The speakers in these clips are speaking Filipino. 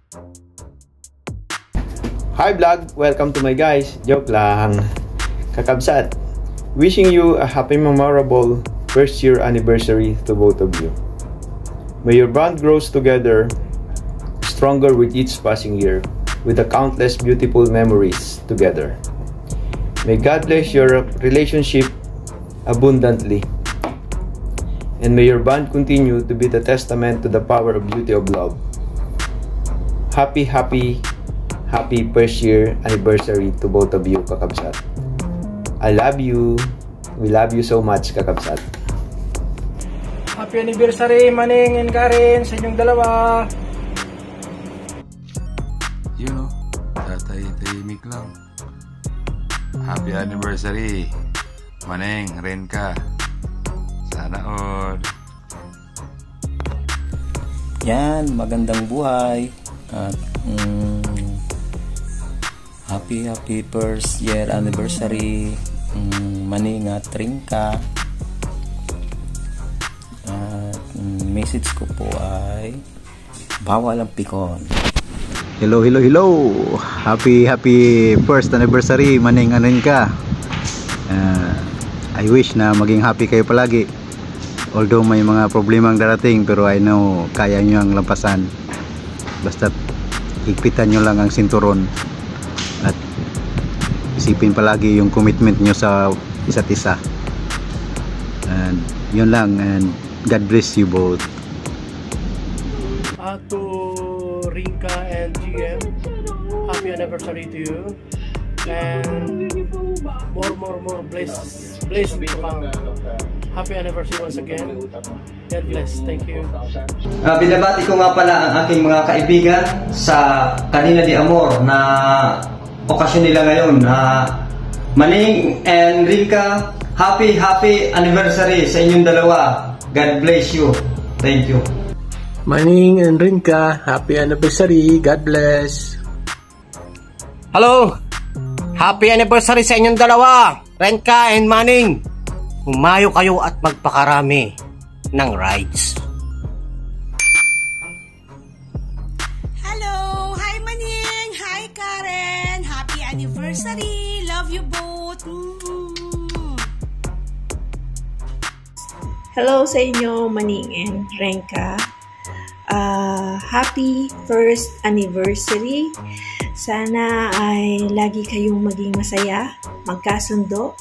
Hi vlog! Welcome to my guys. Joke lang. Kakabsat. Wishing you a happy memorable first year anniversary to both of you. May your bond grows together, stronger with each passing year, with the countless beautiful memories together. May God bless your relationship abundantly. And may your bond continue to be the testament to the power of beauty of love. Happy first year anniversary to both of you, Kakabsat. I love you. We love you so much, Kakabsat. Happy anniversary, Manning and Karen, sa inyong dalawa. Yun o, tatay-tahimik lang. Happy anniversary, Maneng, Renka. Sana all. Yan, magandang buhay. At happy first year anniversary, Maneng at Renka. At message ko po ay bawal ang pikon. Hello. Happy first anniversary, Maneng and Renka. I wish na maging happy kayo palagi. Although may mga problemang darating, pero I know kaya nyo ang lampasan. Basta higpitan nyo lang ang sinturon at isipin palagi yung commitment nyo sa isa't isa. And yun lang, and God bless you both. To Renka and GM, happy anniversary to you. And more blessed to come. Happy anniversary once again. God bless. Thank you. Binabati ko nga pala ang aking mga kaibigan sa Kanina de Amor na okasyon nila ngayon. Maneng and Renka, happy anniversary sa inyong dalawa. God bless you. Thank you. Manning and Renka, happy anniversary. God bless. Hello! Happy anniversary sa inyong dalawa, Renka and Manning. Humayo kayo at magpakarami ng rides. Hello! Hi Manning! Hi Karen! Happy anniversary! Love you both! Hello sa inyo, Manning and Renka. Happy first anniversary. Sana ay lagi kayong maging masaya, magkasundo,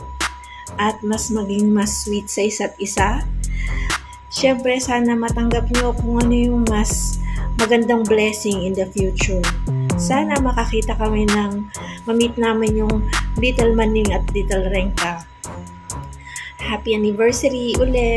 at mas maging mas sweet sa isa't isa. Siyempre, sana matanggap nyo kung ano yung mas magandang blessing in the future. Sana makakita kami ng ma-meet namin yung Little Manning at Little Renka. Happy anniversary ulit!